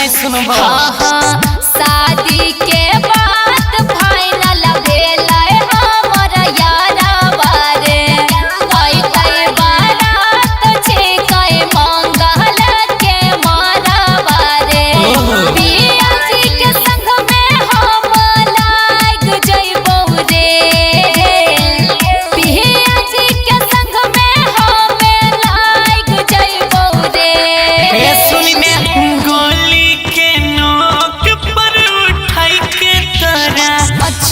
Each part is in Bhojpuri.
नहीं सुनबो। शादी के बात फाइनल भेलै हमर यारवा रे। अइतै बारात छिकै मंगल के मरवा रे। पिया जी के संग में हम लाग जइबौ रे। पिया जी के संग में हम लाग जइबौ रे। सुनी में गोली के नोक पर उठाई के तोरा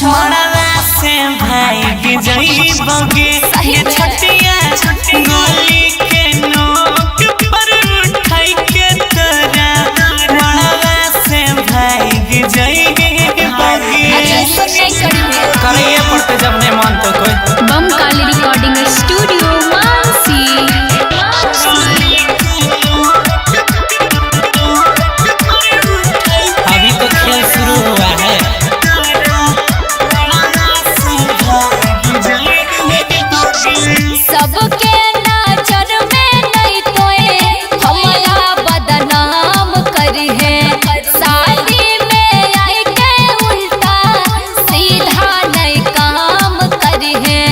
मरवा से भाग जइबोगे। ये छटिया गोली के नोक पर उठाई के तोरा मरवा से भाग जइबोगे। करिए पड़ते जब नहीं मानते कोई। बम काली रिकॉर्डिंग स्टूडियो मानसी। अभी तो खेल शुरू हुआ है। सबके नजर में नहीं तोए हमारा बदनाम करी है। शादी में आई के उल्टा सीधा नहीं काम करी है।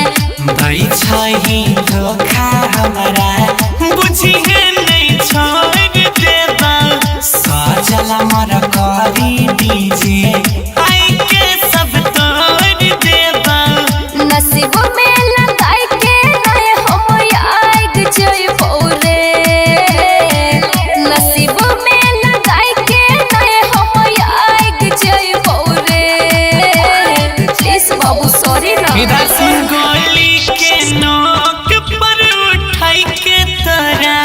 भाई छही धोखा हमारा बुझिए नहीं छोड़ देबा। सजल मर करी दीजिए आई के सब तोड़ देबा। नसीब में लगाई के रहे हम आग जइबौ रे। नसीब में लगाई के रहे हम आग जइबौ रे। प्लीज बाबू सॉरी ना। इधर सुन गोली के नोक पर उठाई के तोरा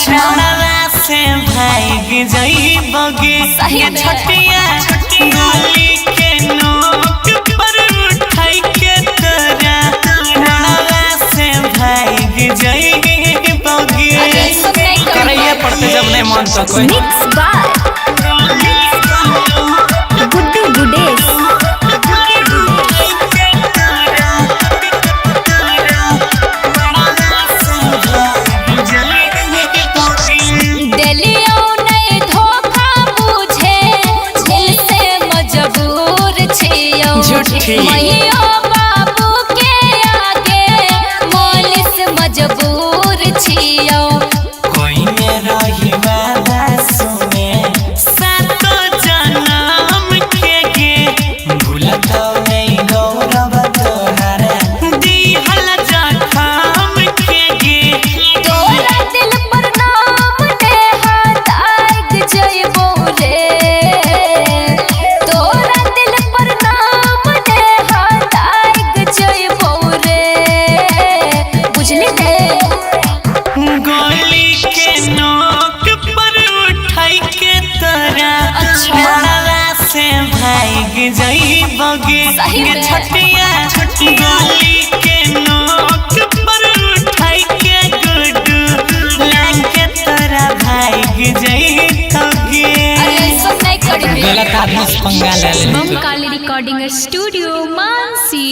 मरवा से भाग जइबोगे। ये छटिया गोली के नोक पर उठाई के तोरा मरवा से भाग जइबोगे। करिए पड़ते जब नहीं मानता कोई। Mix by Guddu Gudesh. दिलियो नहीं धोखा बुझे दिल से मजबूर छियो। झूठी। मैयो बाबू के आगे मोलिस मजबूर छियो। कोई मेरा ही वादा सुने सातो जन्म के गे। भूलता नहीं गौरव तोहरा दिहल जखम के गे। तोरा दिल पर नाम ने हाथ जइबौ रे। तोरा दिल पर नाम ने हाथ जइबौ रे। बुझली रे। गोली के नोक पर उठाई के तोरा मरवा से भाग जइबोगे। सही ये में। छटिया गोली के नोक पर उठाई के गुड्डू लाके तोरा भाग जइबोगे। सब नहीं करी। गलत आदमी से पंगा ले ले। बम काली रिकॉर्डिंग स्टूडियो मानसी।